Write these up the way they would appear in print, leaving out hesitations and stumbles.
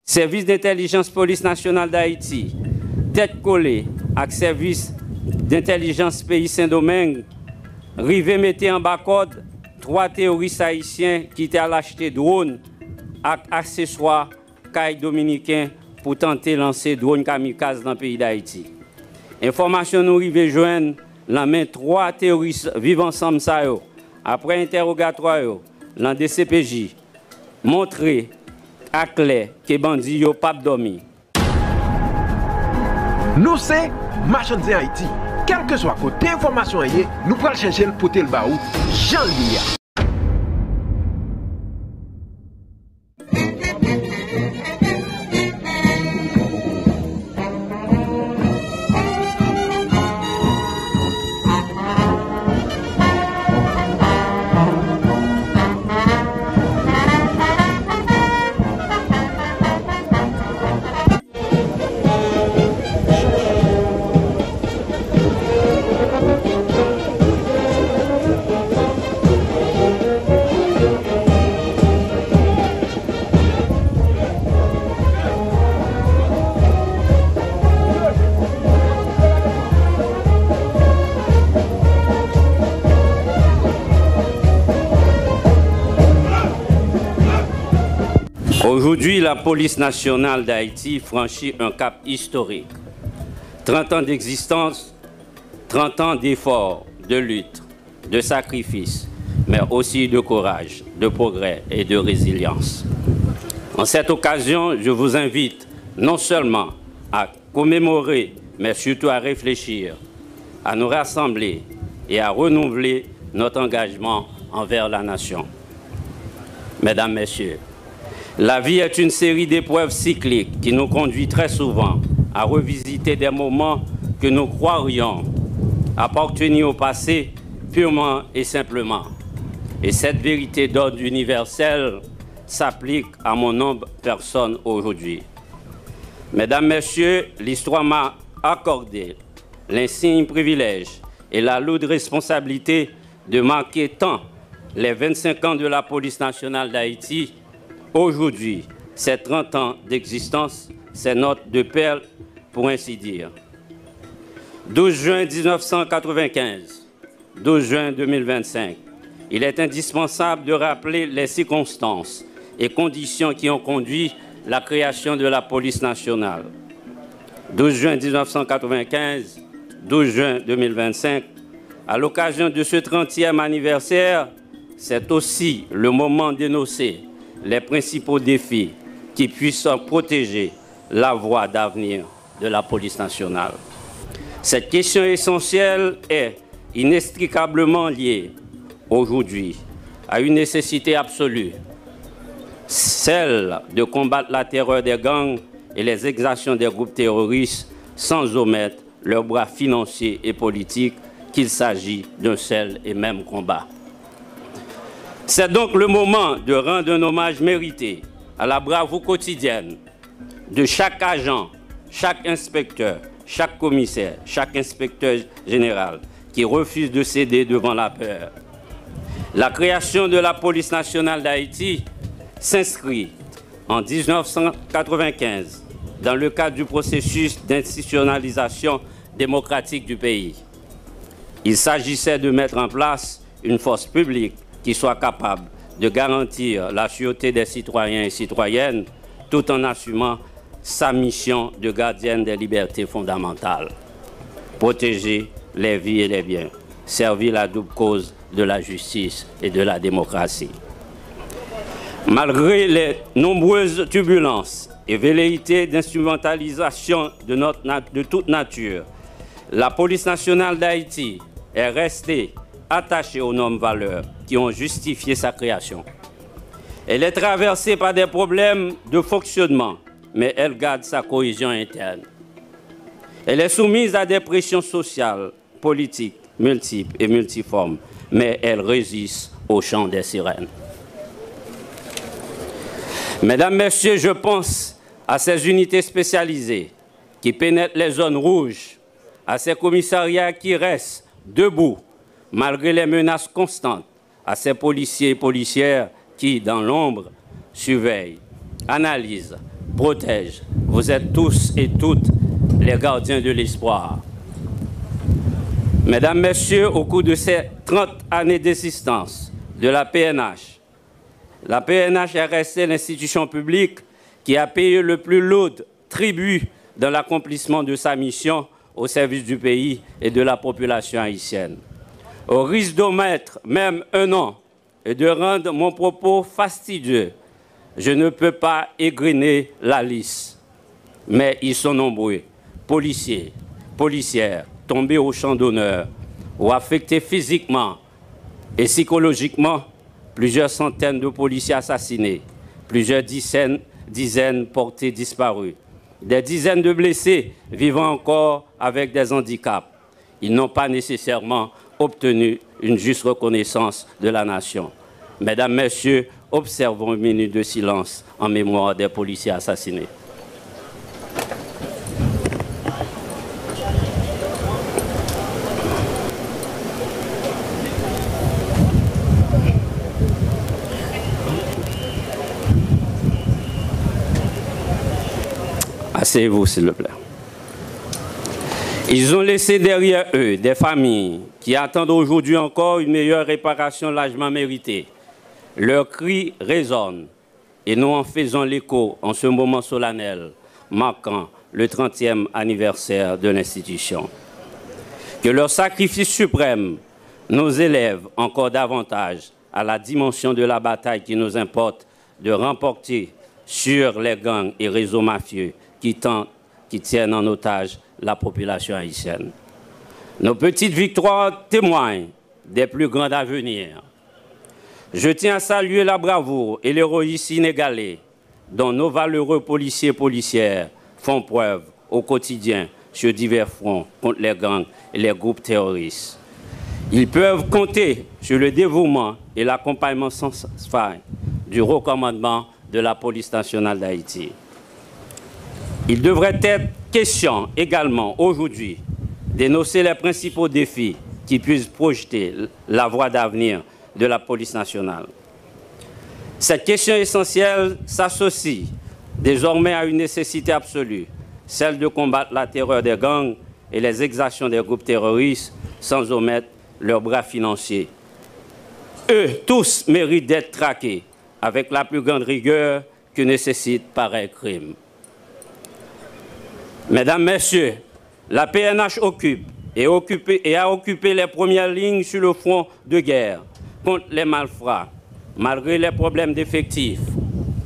Service d'intelligence police nationale d'Haïti, tête collée avec service d'intelligence pays Saint-Domingue, rivé mettait en bas code 3 terroristes haïtiens qui étaient à l'acheter drone avec accessoires caille dominicains pour tenter de lancer drone kamikaze dans le pays d'Haïti. Information nous rivé joindre la main 3 terroristes vivant ensemble ça yo. Après interrogatoire yo, dans DCPJ montrer à clair que bandits yo pas dormi. Nous c'est Marchandise Haïti. Quel que soit côté information nous prenons chercher pour le baou Jean Lia. Aujourd'hui, la police nationale d'Haïti franchit un cap historique. 30 ans d'existence, 30 ans d'efforts, de lutte, de sacrifices, mais aussi de courage, de progrès et de résilience. En cette occasion, je vous invite non seulement à commémorer, mais surtout à réfléchir, à nous rassembler et à renouveler notre engagement envers la nation. Mesdames, Messieurs, la vie est une série d'épreuves cycliques qui nous conduit très souvent à revisiter des moments que nous croirions appartenir au passé purement et simplement. Et cette vérité d'ordre universel s'applique à mon nombre de personnes aujourd'hui. Mesdames, Messieurs, l'histoire m'a accordé l'insigne privilège et la lourde responsabilité de marquer tant les 25 ans de la police nationale d'Haïti. Aujourd'hui, ces 30 ans d'existence, ces notes de perles, pour ainsi dire. 12 juin 1995, 12 juin 2025, il est indispensable de rappeler les circonstances et conditions qui ont conduit la création de la police nationale. 12 juin 1995, 12 juin 2025, à l'occasion de ce 30e anniversaire, c'est aussi le moment d'énoncer les principaux défis qui puissent protéger la voie d'avenir de la police nationale. Cette question essentielle est inextricablement liée aujourd'hui à une nécessité absolue, celle de combattre la terreur des gangs et les exactions des groupes terroristes sans omettre leurs bras financiers et politiques, qu'il s'agit d'un seul et même combat. C'est donc le moment de rendre un hommage mérité à la bravoure quotidienne de chaque agent, chaque inspecteur, chaque commissaire, chaque inspecteur général qui refuse de céder devant la peur. La création de la police nationale d'Haïti s'inscrit en 1995 dans le cadre du processus d'institutionnalisation démocratique du pays. Il s'agissait de mettre en place une force publique qui soit capable de garantir la sûreté des citoyens et citoyennes tout en assumant sa mission de gardienne des libertés fondamentales. Protéger les vies et les biens, servir la double cause de la justice et de la démocratie. Malgré les nombreuses turbulences et velléités d'instrumentalisation de toute nature, la police nationale d'Haïti est restée attachée aux normes valeurs qui ont justifié sa création. Elle est traversée par des problèmes de fonctionnement, mais elle garde sa cohésion interne. Elle est soumise à des pressions sociales, politiques, multiples et multiformes, mais elle résiste au chant des sirènes. Mesdames, Messieurs, je pense à ces unités spécialisées qui pénètrent les zones rouges, à ces commissariats qui restent debout malgré les menaces constantes, à ces policiers et policières qui, dans l'ombre, surveillent, analysent, protège. Vous êtes tous et toutes les gardiens de l'espoir. Mesdames, Messieurs, au cours de ces 30 années d'existence de la PNH est restée l'institution publique qui a payé le plus lourd tribut dans l'accomplissement de sa mission au service du pays et de la population haïtienne. Au risque d'omettre même un nom et de rendre mon propos fastidieux, je ne peux pas égrener la liste. Mais ils sont nombreux, policiers, policières, tombés au champ d'honneur ou affectés physiquement et psychologiquement, plusieurs centaines de policiers assassinés, plusieurs dizaines portés disparus, des dizaines de blessés vivant encore avec des handicaps. Ils n'ont pas nécessairement obtenu une juste reconnaissance de la nation. Mesdames, Messieurs, observons une minute de silence en mémoire des policiers assassinés. Asseyez-vous, s'il vous plaît. Ils ont laissé derrière eux des familles qui attendent aujourd'hui encore une meilleure réparation largement méritée. Leurs cris résonnent et nous en faisons l'écho en ce moment solennel, marquant le 30e anniversaire de l'institution. Que leur sacrifice suprême nous élève encore davantage à la dimension de la bataille qui nous importe de remporter sur les gangs et réseaux mafieux qui tiennent en otage la population haïtienne. Nos petites victoires témoignent des plus grandes à venir. Je tiens à saluer la bravoure et l'héroïsme inégalé dont nos valeureux policiers et policières font preuve au quotidien sur divers fronts contre les gangs et les groupes terroristes. Ils peuvent compter sur le dévouement et l'accompagnement sans faille du haut commandement de la police nationale d'Haïti. Il devrait être question également aujourd'hui d'énoncer les principaux défis qui puissent projeter la voie d'avenir de la police nationale. Cette question essentielle s'associe désormais à une nécessité absolue, celle de combattre la terreur des gangs et les exactions des groupes terroristes sans omettre leurs bras financiers. Eux tous méritent d'être traqués avec la plus grande rigueur que nécessite pareil crime. Mesdames, Messieurs, la PNH occupe et a occupé les premières lignes sur le front de guerre contre les malfrats, malgré les problèmes d'effectifs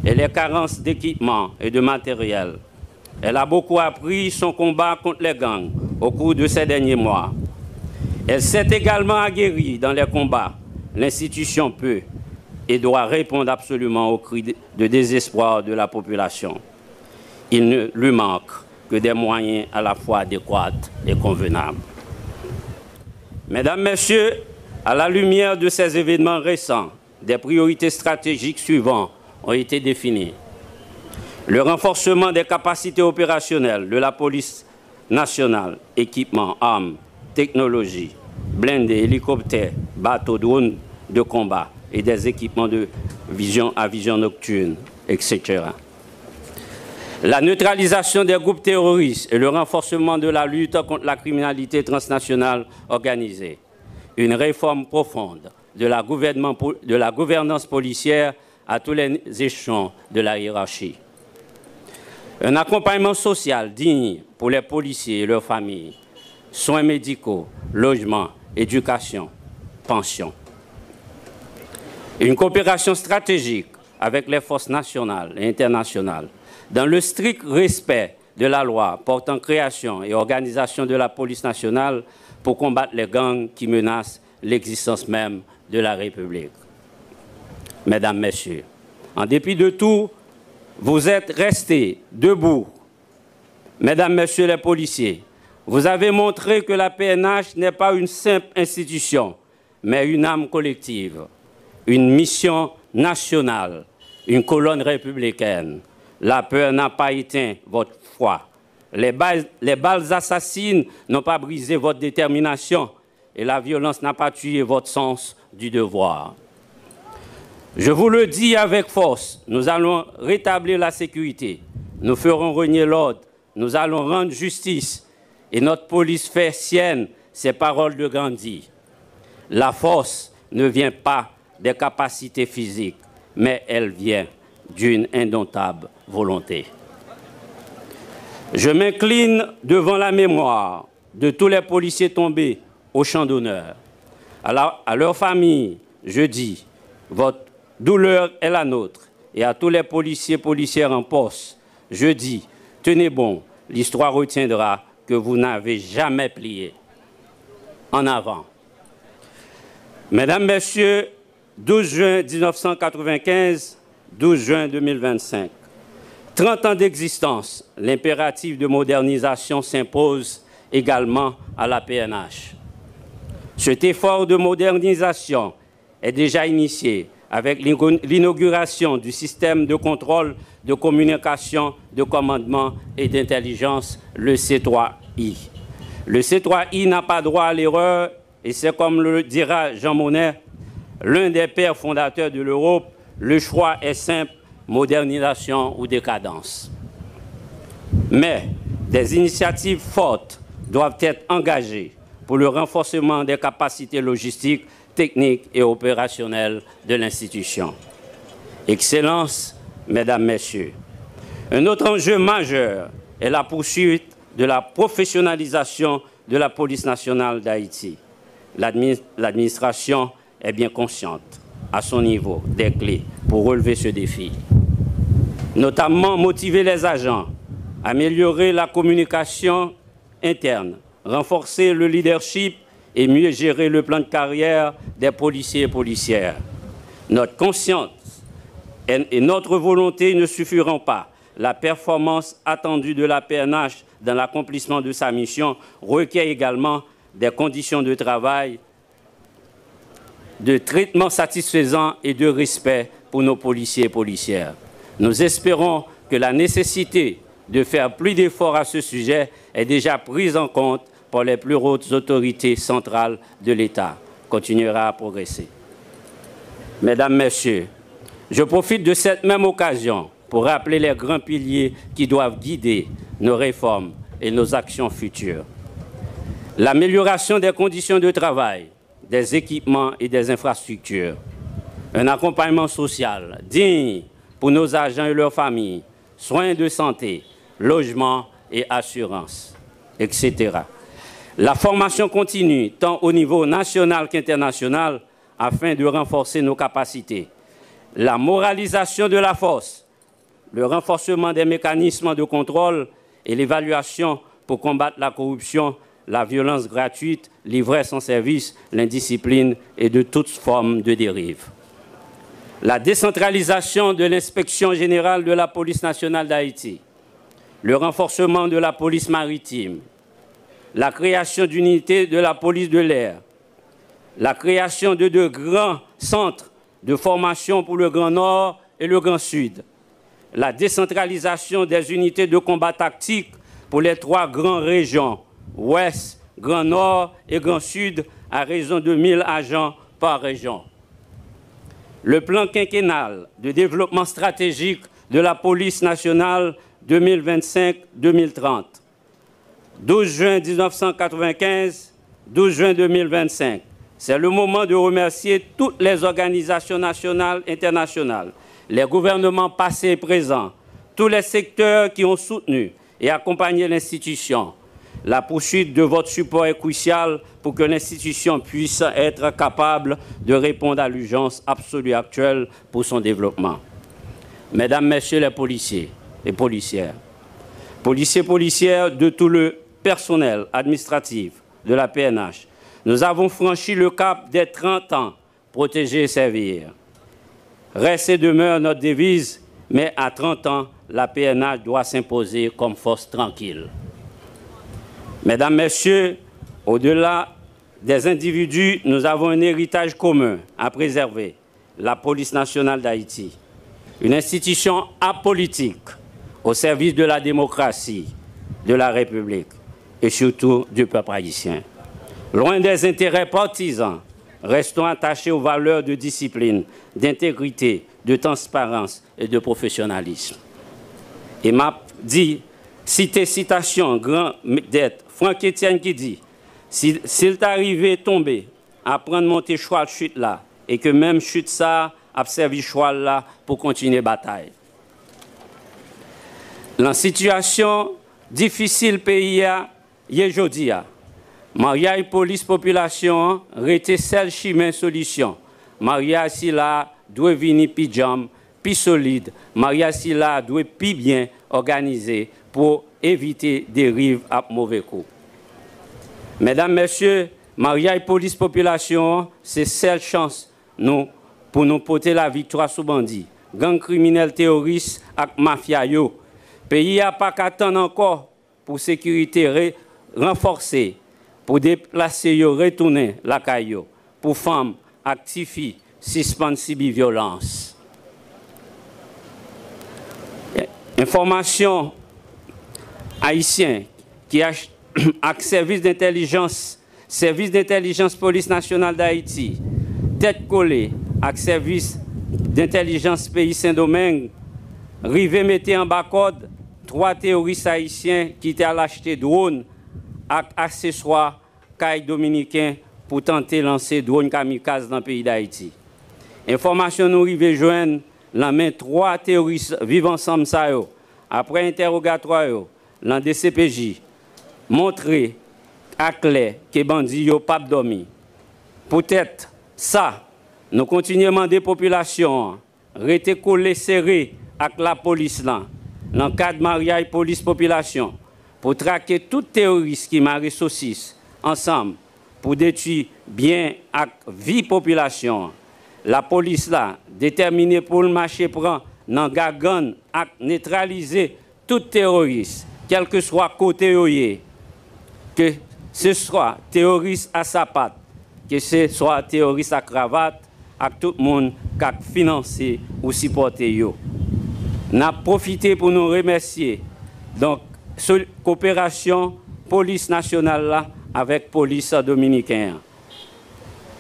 et les carences d'équipement et de matériel. Elle a beaucoup appris son combat contre les gangs au cours de ces derniers mois. Elle s'est également aguerrie dans les combats. L'institution peut et doit répondre absolument aux cris de désespoir de la population. Il ne lui manque que des moyens à la fois adéquats et convenables. Mesdames, Messieurs, à la lumière de ces événements récents, des priorités stratégiques suivantes ont été définies. Le renforcement des capacités opérationnelles de la police nationale, équipements, armes, technologies, blindés, hélicoptères, bateaux, drones de combat et des équipements de vision à vision nocturne, etc. La neutralisation des groupes terroristes et le renforcement de la lutte contre la criminalité transnationale organisée. Une réforme profonde de la gouvernance policière à tous les échelons de la hiérarchie. Un accompagnement social digne pour les policiers et leurs familles. Soins médicaux, logements, éducation, pension. Une coopération stratégique avec les forces nationales et internationales dans le strict respect de la loi portant création et organisation de la police nationale pour combattre les gangs qui menacent l'existence même de la République. Mesdames, Messieurs, en dépit de tout, vous êtes restés debout. Mesdames, Messieurs les policiers, vous avez montré que la PNH n'est pas une simple institution, mais une âme collective, une mission nationale, une colonne républicaine. La peur n'a pas éteint votre foi. Les balles assassines n'ont pas brisé votre détermination et la violence n'a pas tué votre sens du devoir. Je vous le dis avec force, nous allons rétablir la sécurité, nous ferons régner l'ordre, nous allons rendre justice et notre police fait sienne ces paroles de Gandhi. La force ne vient pas des capacités physiques, mais elle vient d'une indomptable volonté. Je m'incline devant la mémoire de tous les policiers tombés au champ d'honneur. À leur famille, je dis, votre douleur est la nôtre. Et à tous les policiers, policières en poste, je dis, tenez bon, l'histoire retiendra que vous n'avez jamais plié. En avant. Mesdames, Messieurs, 12 juin 1995, 12 juin 2025. 30 ans d'existence, l'impératif de modernisation s'impose également à la PNH. Cet effort de modernisation est déjà initié avec l'inauguration du système de contrôle de communication, de commandement et d'intelligence, le C3I. Le C3I n'a pas droit à l'erreur et c'est comme le dira Jean Monnet, l'un des pères fondateurs de l'Europe, le choix est simple, modernisation ou décadence. Mais des initiatives fortes doivent être engagées pour le renforcement des capacités logistiques, techniques et opérationnelles de l'institution. Excellence, Mesdames, Messieurs, un autre enjeu majeur est la poursuite de la professionnalisation de la police nationale d'Haïti. L'administration est bien consciente, à son niveau, des clés pour relever ce défi. Notamment motiver les agents, améliorer la communication interne, renforcer le leadership et mieux gérer le plan de carrière des policiers et policières. Notre conscience et notre volonté ne suffiront pas. La performance attendue de la PNH dans l'accomplissement de sa mission requiert également des conditions de travail, de traitement satisfaisant et de respect pour nos policiers et policières. Nous espérons que la nécessité de faire plus d'efforts à ce sujet est déjà prise en compte par les plus hautes autorités centrales de l'État. Continuera à progresser. Mesdames, Messieurs, je profite de cette même occasion pour rappeler les grands piliers qui doivent guider nos réformes et nos actions futures. L'amélioration des conditions de travail, des équipements et des infrastructures. Un accompagnement social digne pour nos agents et leurs familles, soins de santé, logement et assurance, etc. La formation continue, tant au niveau national qu'international, afin de renforcer nos capacités. La moralisation de la force, le renforcement des mécanismes de contrôle et l'évaluation pour combattre la corruption, la violence gratuite, l'ivresse en service, l'indiscipline et de toutes formes de dérive. La décentralisation de l'inspection générale de la police nationale d'Haïti, le renforcement de la police maritime, la création d'unités de la police de l'air, la création de deux grands centres de formation pour le Grand Nord et le Grand Sud, la décentralisation des unités de combat tactique pour les trois grandes régions, Ouest, Grand Nord et Grand Sud, à raison de 1000 agents par région. Le plan quinquennal de développement stratégique de la police nationale 2025-2030. 12 juin 1995, 12 juin 2025. C'est le moment de remercier toutes les organisations nationales et internationales, les gouvernements passés et présents, tous les secteurs qui ont soutenu et accompagné l'institution. La poursuite de votre support est cruciale pour que l'institution puisse être capable de répondre à l'urgence absolue actuelle pour son développement. Mesdames, Messieurs les policiers et policières, policiers et policières de tout le personnel administratif de la PNH, nous avons franchi le cap des 30 ans, protéger et servir. Reste et demeure notre devise, mais à 30 ans, la PNH doit s'imposer comme force tranquille. Mesdames, Messieurs, au-delà des individus, nous avons un héritage commun à préserver, la police nationale d'Haïti. Une institution apolitique au service de la démocratie, de la République et surtout du peuple haïtien. Loin des intérêts partisans, restons attachés aux valeurs de discipline, d'intégrité, de transparence et de professionnalisme. Et citer citation, grand d'être, Franck Etienne qui dit, s'il t'arrivait tomber, à prendre monter cheval chute là, et que même chute ça, a servi cheval là pour continuer bataille. La situation difficile pays a, aujourd'hui, Maria et police population rete seul chemin solution. Maria si là doit venir plus jam, plus solide. Maria si là doit plus bien organisé pour éviter des dérives à mauvais coup. Mesdames, Messieurs, Maria et police population, c'est seule chance nous pour nous porter la victoire sous bandit. Gang criminel terroriste ak mafia yo. Pays a pas qu'attendre encore pour sécurité renforcée, pour déplacer yo, retourner la caillou, pour femmes actifier, suspendre violence. Information haïtien qui a service d'intelligence police nationale d'Haïti, tête collée avec service d'intelligence pays Saint-Domingue, rivé mettait en bas code 3 terroristes haïtiens qui étaient à l'acheter drone avec accessoires caille dominicain pour tenter de lancer drone kamikaze dans le pays d'Haïti. Information nous rivé joindre la main 3 terroristes vivant ensemble ça yo. Après interrogatoire yo, dans DCPJ montrer à clair que bandits yo pas dormi. Peut-être ça nous continuons à demander population rester collé serré avec la police là dans le cadre de mariage police population pour traquer tout terroriste qui marie saucisse ensemble pour détruire bien ak vie population. La police là déterminée pour le marché prend dans gagan à neutraliser tout terroriste quel que soit côté yoyé, que ce soit terroriste à sa patte, que ce soit terroriste à cravate, à tout le monde qui a financé ou supporté yo. N'a profité pour nous remercier donc coopération police nationale là avec police dominicaine.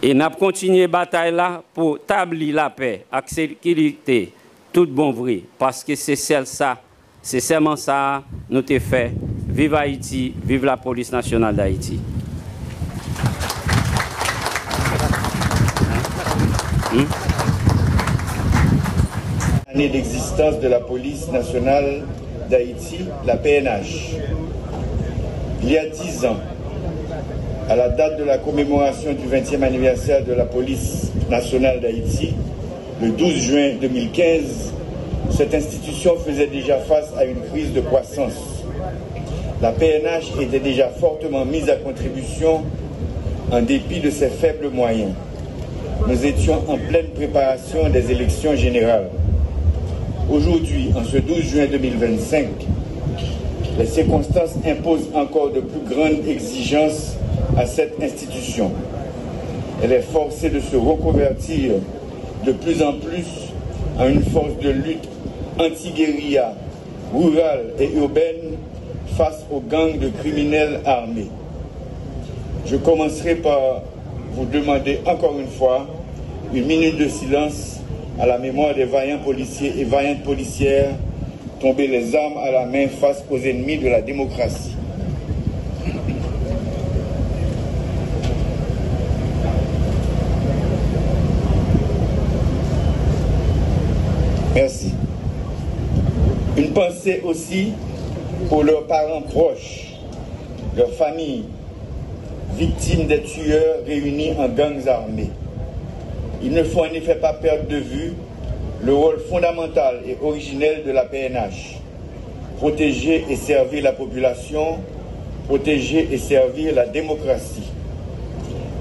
Et n'a continué bataille là pour établir la paix, la sécurité, tout bon vrai parce que c'est ça, c'est seulement ça nous t'ai fait. Vive Haïti, vive la police nationale d'Haïti. Année d'existence de la police nationale d'Haïti, la PNH. Il y a 10 ans, à la date de la commémoration du 20e anniversaire de la police nationale d'Haïti, le 12 juin 2015, cette institution faisait déjà face à une crise de croissance. La PNH était déjà fortement mise à contribution en dépit de ses faibles moyens. Nous étions en pleine préparation des élections générales. Aujourd'hui, en ce 12 juin 2025, les circonstances imposent encore de plus grandes exigences à cette institution. Elle est forcée de se reconvertir de plus en plus en une force de lutte anti-guérilla, rurale et urbaine face aux gangs de criminels armés. Je commencerai par vous demander encore une fois une minute de silence à la mémoire des vaillants policiers et vaillantes policières tombés les armes à la main face aux ennemis de la démocratie. Merci. Une pensée aussi pour leurs parents proches, leurs familles, victimes des tueurs réunis en gangs armés. Il ne faut en effet pas perdre de vue le rôle fondamental et originel de la PNH. Protéger et servir la population, protéger et servir la démocratie.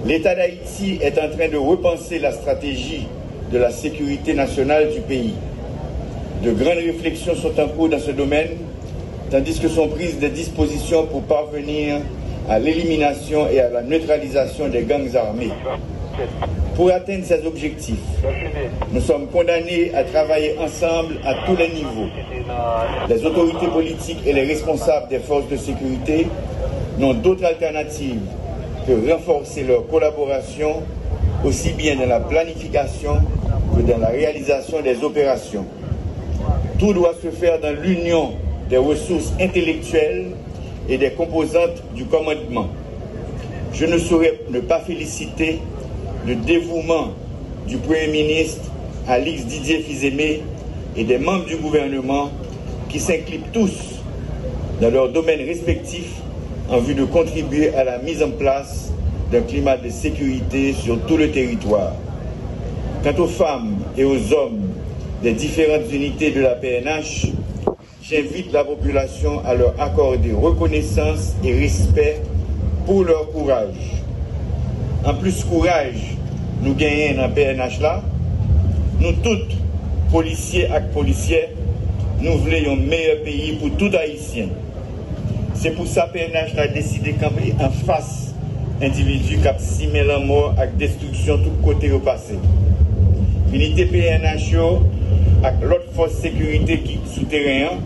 L'État d'Haïti est en train de repenser la stratégie de la sécurité nationale du pays. De grandes réflexions sont en cours dans ce domaine, tandis que sont prises des dispositions pour parvenir à l'élimination et à la neutralisation des gangs armés. Pour atteindre ces objectifs, nous sommes condamnés à travailler ensemble à tous les niveaux. Les autorités politiques et les responsables des forces de sécurité n'ont d'autre alternative que renforcer leur collaboration, aussi bien dans la planification que dans la réalisation des opérations. Tout doit se faire dans l'union des ressources intellectuelles et des composantes du commandement. Je ne saurais ne pas féliciter le dévouement du Premier ministre Alix Didier Fils-Aimé et des membres du gouvernement qui s'impliquent tous dans leurs domaines respectifs en vue de contribuer à la mise en place d'un climat de sécurité sur tout le territoire. Quant aux femmes et aux hommes des différentes unités de la PNH, j'invite la population à leur accorder reconnaissance et respect pour leur courage. En plus courage, nous gagnons dans la PNH là, nous tous, policiers et policières, nous voulons un meilleur pays pour tout Haïtien. C'est pour ça que PNH a décidé de camper en face d'individus qui ont simé la mort avec destruction de tous côtés au passé. L'unité PNH avec l'autre force de sécurité qui est souterrain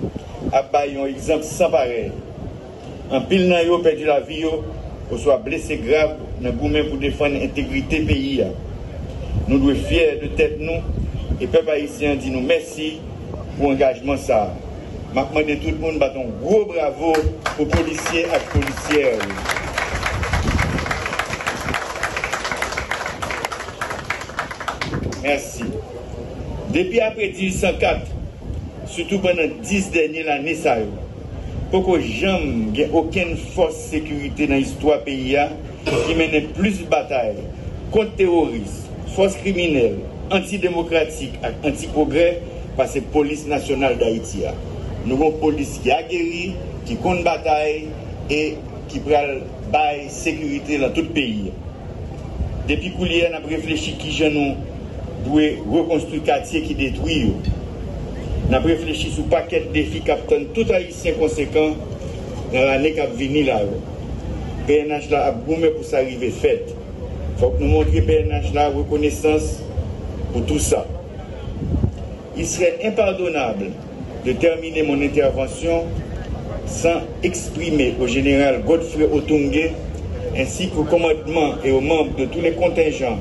a baillé un exemple sans pareil. En pile n'a yo perdu la vie ou soit blessé grave dans le gourmet pour défendre l'intégrité du pays. Nous devons être fiers de tête nous et peuple haïtien dit nous merci pour l'engagement ça. Je demande à tout le monde un gros bravo aux policiers et policières. Merci. Depuis après 1804, surtout pendant 10 dernières années, pour que jamais il n'y ait aucune force de sécurité dans l'histoire du pays qui mène plus de batailles contre terroristes, forces criminelles, antidémocratiques et anti-progrès par la police nationale d'Haïti. Nous avons une police qui a guéri, qui compte bataille et qui prend la sécurité dans tout le pays. Depuis que nous avons réfléchi qui nous doit reconstruire le quartier qui détruit. Nous avons réfléchi sur le paquet de défis qui attendent tout Haïtien conséquent dans l'année qui va venir. PNH a boumé pour s'arriver faite. Il faut que nous montrions PNH la reconnaissance pour tout ça. Il serait impardonnable de terminer mon intervention sans exprimer au général Godfrey Otungue ainsi qu'au commandement et aux membres de tous les contingents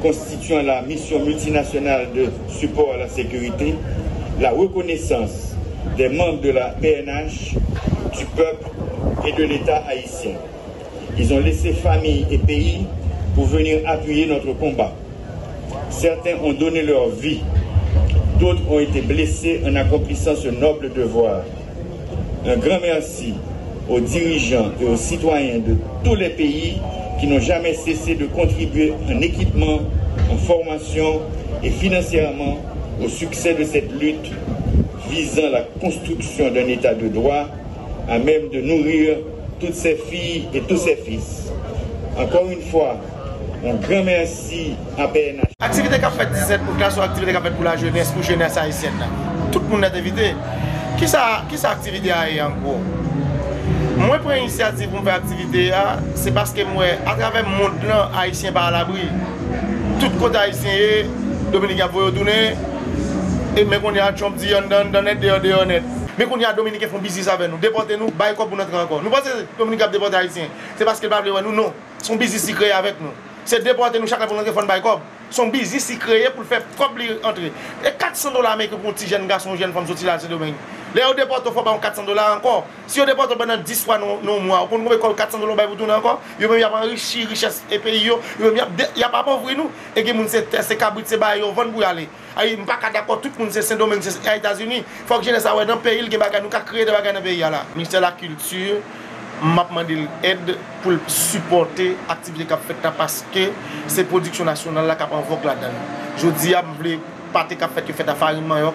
constituant la mission multinationale de support à la sécurité la reconnaissance des membres de la PNH, du peuple et de l'État haïtien. Ils ont laissé famille et pays pour venir appuyer notre combat. Certains ont donné leur vie, d'autres ont été blessés en accomplissant ce noble devoir. Un grand merci aux dirigeants et aux citoyens de tous les pays qui n'ont jamais cessé de contribuer en équipement, en formation et financièrement au succès de cette lutte visant la construction d'un État de droit à même de nourrir toutes ses filles et tous ses fils. Encore une fois, un grand merci à PNH. Activité qu'a fait 17 pour classe, activité qu'a fait pour la jeunesse haïtienne. Tout le monde est invité. Qui ça activité a en gros? Moi, pour l'initiative pour faire activité, c'est parce que moi, à travers le monde haïtien par l'abri, tout côté haïtien, Dominique a voulu donner, et mais qu'on y a Trump dit dans net, mais qu'on y a Dominique qui font business avec nous, déportez-nous, bail quoi pour notre encore. Nous pensons que Dominique a déporté haïtien, c'est parce qu'il va parler nous, non, son business s'y crée avec nous. C'est déporter nous chacun pour notre téléphone bail quoi. Son business s'y crée pour faire comme entrer. Et $400 américains pour un petit jeune garçon, jeune femme sortir là, c'est domaine. Les déportés, il faut pas $400 encore. Si on déporte pendant 10 fois non mois, on peut $400 pour tourner encore. Il y a enrichi richesse et pays, il n'y a pas pauvre nous. Et que les gens c'est cabrit, c'est bail, ils vont pour y aller. Je ne suis pas d'accord, tout le monde c'est Saint-Domingue, c'est les États-Unis. Il faut que je ne sache pas dans le pays, nous créer des bagages dans le pays. Le ministère de la Culture m'a demandé l'aide pour supporter l'activité qu'a faite parce que c'est la production nationale qui a en vogue là-dedans. Je dis, je voulais pâté qu'a fait à farine manioc.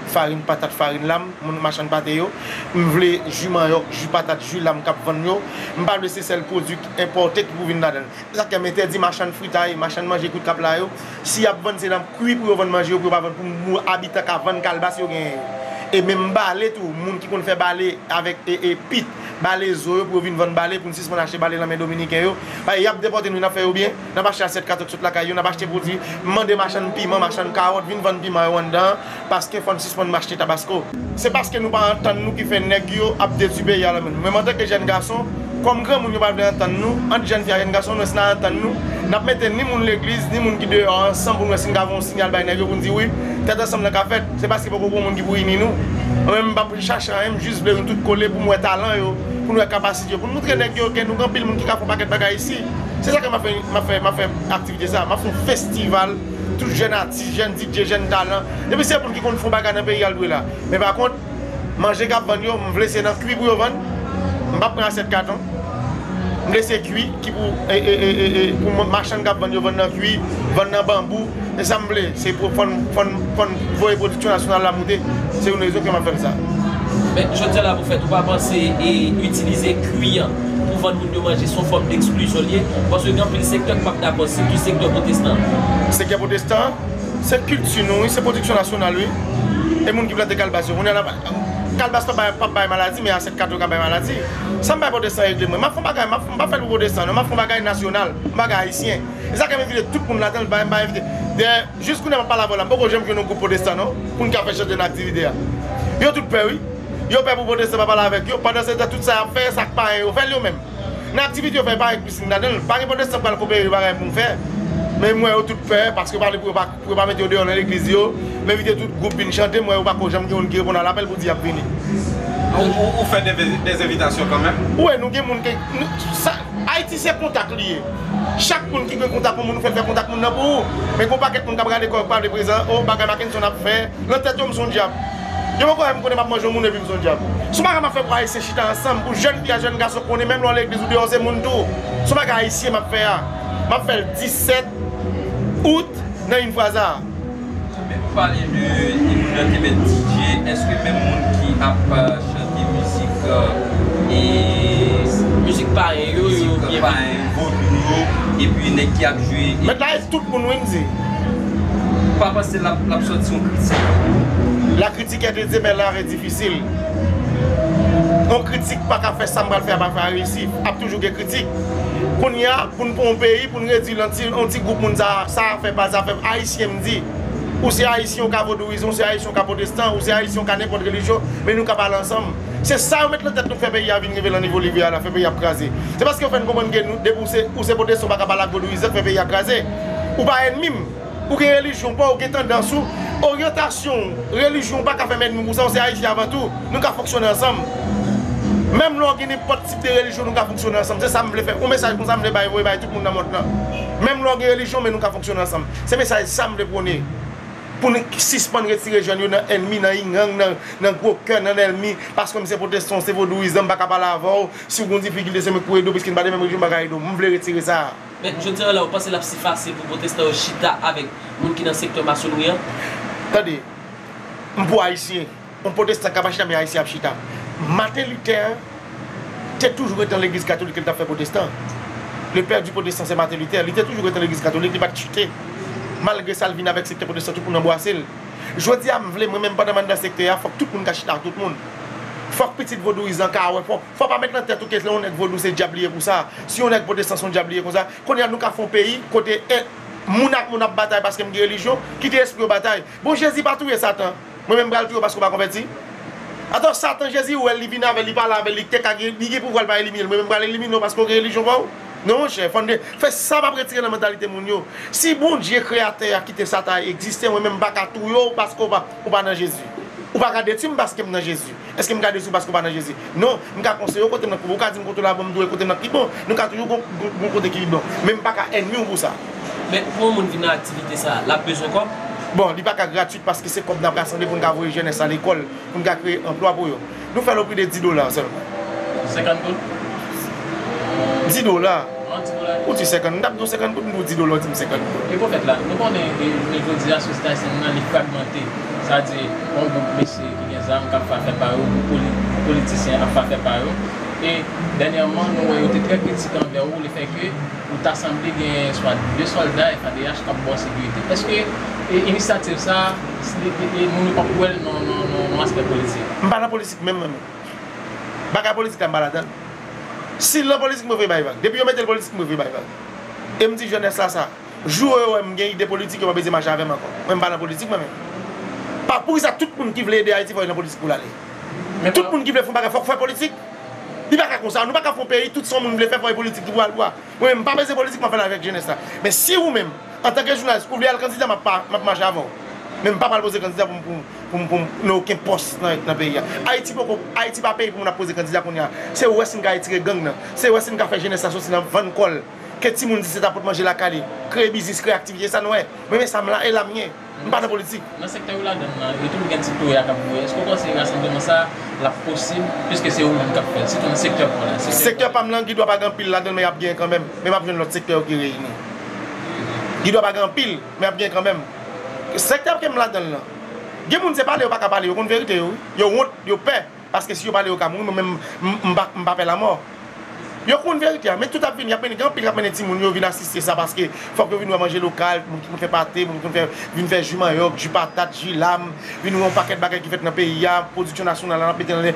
Farine, patate, farine, lame, mon machin pâte yo. Je voulais jus manioc, jus patate, jus lame cap vendre yo. Je parle de ces produits importés qui viennent là-dedans. Ça qui m'interdit machin fritaille, machin manger coup de cap là yo. Si y a vendre c'est dans cuit pour vendre manger pour pas vendre pour habiter qu'à vendre calbas yo gagne. Et même balai tout monde qui connaît faire balai avec et pit balai zo pour venir vendre balai pour 6 mon acheter balai dans mes dominicains yo. Bah y a déporté nous n'a fait bien, n'a pas acheté 7 4 toute la caillou, n'a pas acheté produit, demander machin piment, machin carotte, venir vendre piment en dedans parce que faut 6 mon m'acheter tabasco. C'est parce que nous pas entendre nous qui fait nèg yo a détruire pays là même. Même en tant que jeune garçon, comme grand moun yo pas entendre nous, entre jeune fille et jeune garçon nous n'a entendre nous, n'a mettre ni moun l'église ni moun qui dehors ensemble pour nous signaler un signal ba nèg yo pour dire oui, tête ensemble dans café, c'est parce que beaucoup moun qui pour unir nous. Même pas chercher même juste veut tout coller pour moi talent pour nous capacité pour montrer que nous grand pile monde qui font paquet bagages ici. C'est ça que m'a fait activité ça, m'a fait un festival tout jeune artiste, jeune DJ, jeune talent. Et puis c'est pour qui qu'on font bagarre dans pays là. Mais par contre manger cap vendre yo, me laisser dans cuit pour yo vendre. On va prendre 7 cartons. Me laisser cuit qui pour marchand cap vendre yo vendre dans cuit, vendre dans bambou. Et ça me plaît, c'est pour voir la production nationale la monter. C'est une raison qui m'a fait ça. Mais je dis là, vous faites pas penser et utiliser cuir pour vendre de manger son forme d'exclusion liée. Parce que dans le secteur pas d'accord, c'est du secteur protestant. Le secteur protestant, c'est culture, c'est production nationale. Et les gens qui plantent calbas, on est là. Calbas pas maladie, mais à cette carte maladie. Ça ne pas protestant avec moi. Je ne fais pas faire protestant, je fais bagage national, bagage haïtien. C'est ça qui m'invite tout le monde là-dedans, juste qu'on n'a pas la voie, beaucoup j'aime que nous groupe protestant non pour nous faire changer d'activité. Yo tout peur oui. Yo peur pour protester pas parler avec yo pendant ce temps tout ça faire ça pareil, on fait eux même. L'activité on fait pas avec piscine là-dedans, pas que protester pas coopérer pareil pour faire. Mais moi tout peur parce que parler pour pas mettre dehors dans l'église yo, mais éviter tout groupe venir chanter moi pas j'aime que on qui répond à l'appel pour dire venir. On fait des invitations quand même. Ouais, nous avons Haïti c'est contact lié. Chaque monde qui veut contact pour nous faire contact pour nous. Mais qu'on pas que monde qui regarder quoi parler présent, oh bagarre Mackinson a fait, l'autre tête son diable. Je me connais pas manger monde et puis son diable. Si bagarre m'a fait pour haïtien chita ensemble pour jeunes filles jeunes garçons qu'on est même dans l'église ou dehors c'est monde tout. Si bagarre haïtien m'a fait le 17 août dans une fois ça. Mais parler de DJ, est-ce que même monde qui a chanté musique pareil, et puis il y a qui a joué. Mais là, tout le monde dit. Pas parce que la sortie son critique. La critique est dit, mais là, est difficile. On critique pas qu'à faire ça, on va faire pas faire réussir. Il y a toujours des critiques. Qu'on y a pour un pays, pour nous réduire un petit groupe, ça fait pas ça, fait haïtien me dit. Ou c'est haïtien qui a vaudouisme, ou c'est haïtien qui a protestant, ou c'est haïtien qui a n'importe quelle religion, mais nous qui parlons ensemble. C'est ça, on met la tête, nous fait pays à venir au niveau Libya, là, fait pays à craser. C'est parce qu'on fait comprendre que nous, ou c'est protestants qui parlent avec vaudouisme, fait pays à craser. Ou pas ennemi, ou que religion, pas ou que tendance, orientation, religion, pas qu'à faire mettre nous pour ça, c'est haïtien avant tout, nous qui fonctionner ensemble. Même nous, qui n'importe type de religion, nous qui fonctionner ensemble. C'est ça que je veux faire. Un message comme ça, je veux faire tout le monde dans le monde. Même nous, qui religion, mais nous qui fonctionner ensemble. C'est un message ça que je veux prendre. Pour nous suspendre retirer les jeunes dans l'ennemi, dans le gros cœur, dans l'ennemi, parce que c'est protestant, c'est vaudouisme, je ne peux pas parler avant. Si vous avez des difficultés, c'est me courir d'eau, parce qu'il n'y a pas de même région, je veux retirer ça. Mais je dirais là, vous pensez que c'est facile pour protester au Chita avec les gens qui sont dans le secteur maçonnerie? Attendez, pour haïtien, on proteste à Kabachita, mais haïtien à Chita. Martin Luther, c'est toujours été dans l'église catholique qui a fait protestant. Le père du protestant, c'est Martin Luther. Il était toujours été dans l'église catholique, il n'a pas chuté. Malgré ça, il vient avec le secteur protestant pour nous embrasser. Je dis à moi, même pas dans le secteur, il faut que tout le monde cache tout le monde. Il faut que petit vaudouisant, il ne faut pas mettre dans la tête que on est vaudou, c'est diablier pour ça. Si on est protestant, c'est diablier comme ça. Quand nous avons un pays, côté mon bataille parce que je religion, qui est esprit de bataille. Bon, Jésus pas tuer Satan. Moi-même, je vais parce qu'on va convertir. Attends, Satan, Jésus, où il vient avec, il parle avec, il pour pouvoir éliminer. Moi-même, je vais l'éliminer parce qu'on est religion. Non, chef, fais ça pour retirer la mentalité de mon. Si bon Dieu créateur a quitté Satan exister, moi-même, je ne vais pas tout parce qu'on va dans Jésus. Ou pas garder tu parce que je suis dans Jésus. Est-ce que je garde parce que je suis dans Jésus? Non, je vais conseiller côté de vous dire côté la bombe, côté de bon, nous avons toujours un côté qui est bon. Même pas ennemi pour ça. Mais pour mon vient dans l'activité ça, la besoin quoi? Bon, il n'est pas gratuit parce que c'est comme dans la assemblée pour nous avoir les jeunes à l'école, pour nous créer un emploi pour eux. Nous faisons le prix de $10 seulement. 50 $10. Ou tu 50, nous avons 50 pour nous $10, tu 50. Et pour faire là, nous avons des niveaux de la société fragmentés. C'est-à-dire, on groupe messieurs qui ont des armes qui ont fait par eux, politiciens qui ont fait par eux. Et dernièrement, nous avons été très critiques envers vous, le fait que vous assemblez soit 2 soldats FADH qui ont bonne sécurité. Est-ce que l'initiative, ça, nous ne pouvons pas dans l'aspect politique? Je ne suis pas dans la politique même. Je ne suis pas dans la politique, je suis pas là-dedans. Si la politique me fait baïval, depuis que je mets la politique, me fait baïval. Et je me dis, jeunesse ça. Jouer, je des politiques, je vais baiser ma chave encore. Je ne suis pas dans la politique moi-même. Pas pour ça, tout le monde qui veut aider Haïti, il faut aller dans la politique pour aller. Tout le monde qui veut faire, il faut faire politique. Il ne faut pas comme ça. Nous ne pouvons pas faire un pays, tout le monde veut faire politique pour aller. Moi, je ne suis pas baiser politique, je vais faire avec jeunesse. Mais si vous-même, en tant que journaliste, vous voulez aller candidat, je vais marcher avant. Même pas poser candidat pour aucun poste dans le pays. Haïti pas payer pour nous poser candidat pour nous. C'est où est-ce qu'on a tiré gang, c'est où est-ce qu'on a fait jeunesse associée dans 20 cols. Que tout le monde dit c'est pour manger la cali, créer business, créer activité, ça nous est. Mais ça me l'a et la mienne. Pas de politique. Dans le secteur où là, il y a tout le monde qui est est-ce qu'on pense que rassemblement ça la possible puisque c'est où même qui fait. C'est un secteur pour là. Le secteur pas qui doit pas grand pile là-dedans, mais il y a bien quand même. Mais il y a besoin de l'autre secteur qui réunit. Il doit pas grand pile, mais il y a bien quand même. Le secteur qui est là-dedans, il y a des gens qui parlent, pas parler, ils vérité, ils ont honte, ils ont peur. Parce que si ils parlent au Cameroun, même je ne vais pas la mort. Ils ont une vérité, mais tout à fait, il y a des gens qui viennent assister ça parce qu'il faut que vous viennent manger local, vous faire pâté, vous viennent faire jus manioc, jus patate, jus lame, vous viennent un paquet de bagages qui fait dans le pays, production nationale, vous avez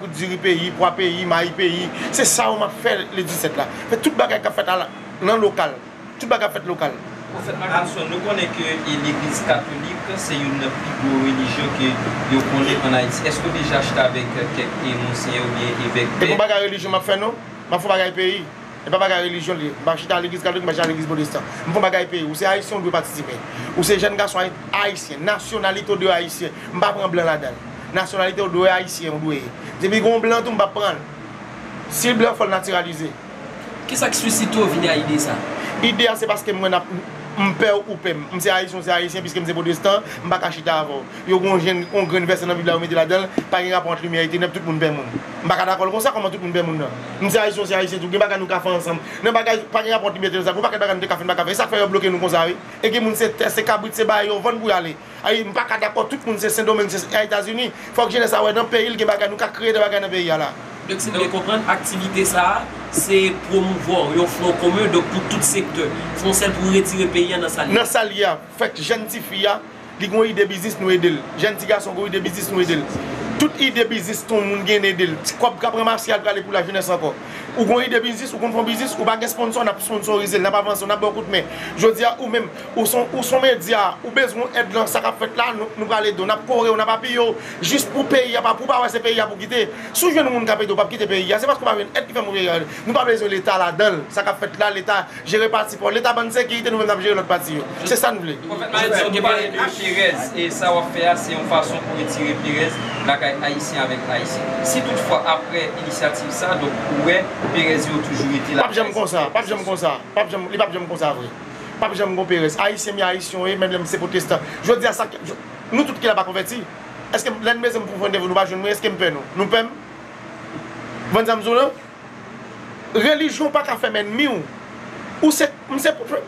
du riz pays, pois pays, maïs pays. C'est ça qu'on a fait le 17 là. Tout le bagage qui a fait dans le local, tout le bagage fait local. En fait, nous connaissons que l'Église catholique, c'est une plus grande religion que vous connaissez en Haïti. Est-ce que vous déjà acheté avec quelques énoncés ou bien évêques? Et pour la religion, je fais non? Je fais pas pays. Et pas la religion. Je suis à l'église catholique, je suis à l'église protestante. Je fais pas pays. Ou c'est haïtien, on doit participer. Ou c'est jeunes garçons haïtiens, nationalité de haïtien. Je ne vais pas prendre blanc là-dedans. Nationalité de haïtien, on doit. Depuis qu'on blanc, on va prendre. Si le blanc, il faut le naturaliser. Qu'est-ce qui suscite venir à l'idée ça? L'idée, c'est parce que moi, je peur ou pas. Je suis haïtien, puisque je suis protestant, je ne vais pas cacher d'avant. Il y a un grand verset dans la Bible, on met là-dedans, pas de rapport entre lumière et ténèbres, tout le monde paie. Je ne suis pas d'accord comme ça, comment tout le monde paie. Je suis haïtien, tout le monde nous café ensemble. Je ne pas de rapport entre lumière et ténèbres, pas de café, pas de café. Ça fait bloquer nous comme ça. Et que c'est cabrit, c'est bail, on va pour y aller. Je ne suis pas d'accord, tout le monde c'est Saint-Domingue, c'est les États-Unis. Il faut que je ne sache dans le pays, nous créer des bagages dans le pays. Donc, si vous voulez comprendre, l'activité, ça, c'est promouvoir un front commun donc, pour tout secteur. Front celle pour retirer le pays dans sa ligne. Dans sa ligne, fait jeunes filles, qui ont une idée de business, nous aidons. Jeunes garçons qui ont une idée de business, nous aidons. Toute idée de business, tout le monde gagne aidé. Comme Capri Martial pour aller pour la jeunesse encore. Ou qu'on idée de business, ou qu'on fait business, ou pas de sponsor, on a sponsorisé, on n'a pas avancé, on a beaucoup de mains. Je dis ou même, ou son média, ou besoin d'aide dans ça qu'a fait là, nous allons aider. On a coré, on n'a pas payé, juste pour payer, pour pas avoir ces pays pour quitter. Si je ne pas payer, pas quitter le pays, c'est parce qu'on a une aide qui fait mourir. Nous pas besoin de l'État là-dedans, ça qu'a fait là, l'État gère parti pour l'État bonne sécurité, nous même gérer l'autre parti. C'est ça nous voulons. On parle de Pérez, et ça va faire, c'est une façon pour retirer Pérez, la haïtien avec haïtien. Si toutefois, après l'initiative, ça, donc, ouais, Pérez a toujours été là. Pas j'aime comme ça, pas j'aime comme ça, pas j'aime comme ça vrai. Pas j'aime comme Pérez. Haïtien, haïtien, même c'est protestant. Je veux dire ça, nous tous qui n'avons pas converti. Est-ce que l'un de pour vendre nous pas jeune, est-ce que nous payons nous payons. Vendre ça religion pas qu'à faire ennemi ou c'est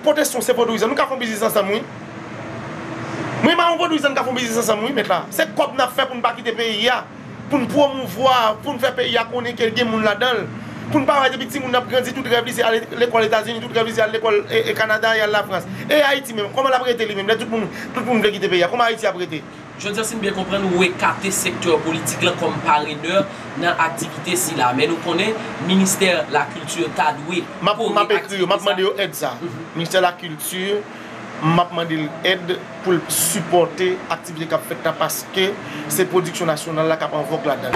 protestant c'est produisant nous qu'à business ensemble oui. Moi on produisant qu'à business ensemble oui mettre là. C'est comme n'a fait pour ne pas quitter pays pour nous promouvoir, pour nous faire pays à connaître quelqu'un monde là-dedans. Pour ne pas avoir des petits gens qui ont grandi, tout rêve à l'école des États-Unis, tout rêve à l'école Canada et à la France. Et Haïti même, comment l'a prêté lui-même, tout le monde veut quitter le pays, comment Haïti a prêté? Je veux dire, si nous bien comprendre, nous écarter le secteur politique là, comme parraineur dans l'activité si là. Mais nous connaissons le ministère de la Culture, Tadoué. Je vais demander aide ça. Le ministère de la Culture, je vais demander aide pour supporter l'activité qu'a faite parce que c'est la production nationale qui a en vogue là-dedans.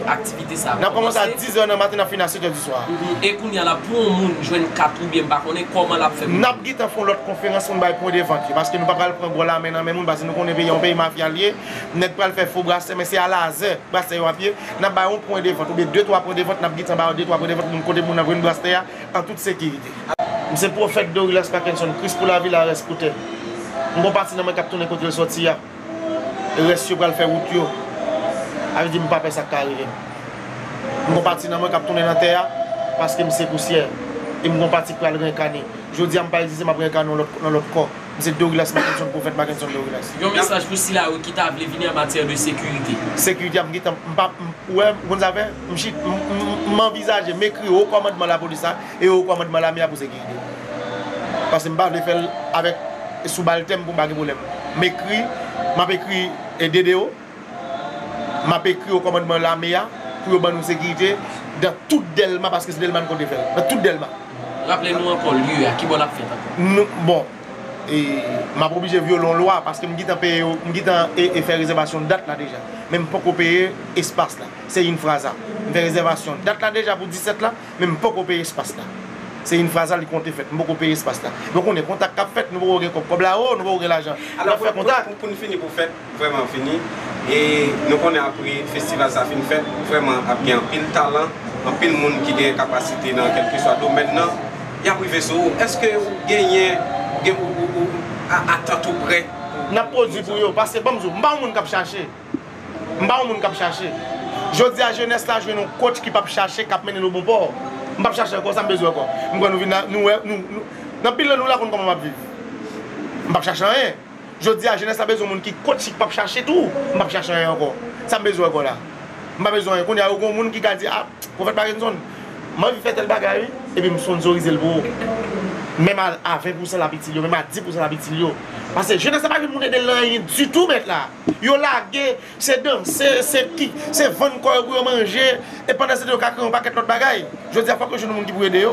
L'activité ça. On a commencé à 10h du matin, on a fini à 7h du soir. Et qu'on y a là pour un monde, je ne sais pas comment la fait. Nous avons fait l'autre conférence pour point de vente parce que nous ne pouvons pas prendre la main dans le monde parce que nous connaissons un pays mafialier. Nous ne pouvons pas faire faux brasser, mais c'est à laser, brasser à pied. Nous avons un point de vente, ou bien 2-3 points de vente, nous avons 2-3 points de vente pour côté pour nous brasser en toute sécurité. C'est le prophète Douglas Parkinson, Christ pour la ville à rescouter. Je vais partir dans le cap tourner contre le sorti. Le reste, je vais faire route. Je vais dire que je ne vais pas faire ça carrière. Je vais partir dans le cap tourner dans la terre parce que je suis poussière. Et je vais partir pour aller réincarner. Je dis que je ne vais pas dire que je vais réincarner dans l'autre corps. C'est Douglas Parkinson, prophète Parkinson Douglas. Il y a un message pour Sila qui t'a voulu venir en matière de sécurité. Sécurité, vous savez, je m'envisage, m'écrire au commandement de la police et au commandement de la MIA pour sécurité. Parce que je ne vais pas faire avec sous baltem pour pas de problème. M'écrit, m'a écrit DDO, m'a écrit au commandement de la MIA pour nous sécurité dans tout Delma parce que c'est Delma qu'on fait. Dans tout Delma. Rappelez-nous encore le lieu à qui on l'a fait. Bon. Et m'a obligé violon loi parce que je faire réservation de date là déjà. Même pas qu'on paye espace là. C'est une phrase là. Une réservation de date là déjà pour 17 là, même pas qu'on paye espace là. c'est une phrase qui compte fait. Nous pouvons payer espace là. Donc on est contact cap fait, nous pouvons comme là-haut, nous pouvons l'argent. Alors pour nous finir pour faire vraiment fini et nous connaissons après festival ça fin fait vraiment a bien pile talent, en pile monde qui a capacité dans quel que soit domaine maintenant. Il y a privé sur est-ce que vous gagnez à tout près? N'a produit pour eux parce que bon je pas monde qui chercher. Pas monde qui chercher. Je dis à jeunesse là, je veux un coach qui peut chercher, qui mener nous bon port. Je ne vais pas chercher encore, ça me besoin encore. Nous dans pile nous là comment on va vivre. Je ne vais pas chercher rien. Je dis à jeunesse là besoin monde qui coach qui peut chercher tout. Je ne vais pas chercher rien encore. Ça me besoin encore là. Je n'ai pas besoin qu'on y a aucun monde qui a dit ah, pour faire Parkinson. Moi je fais tel bagaille et puis me sponsoriser le beau. Même à 20% la petite, même à 10% la petite. Parce que je ne sais pas que nous sommes du tout mettre là. Yo lagué, c'est danser, c'est vendre quoi pour manger. Et pendant ce temps, on a un paquet de bagaille. Je dis à fois que je ne sais pas qui pour aider.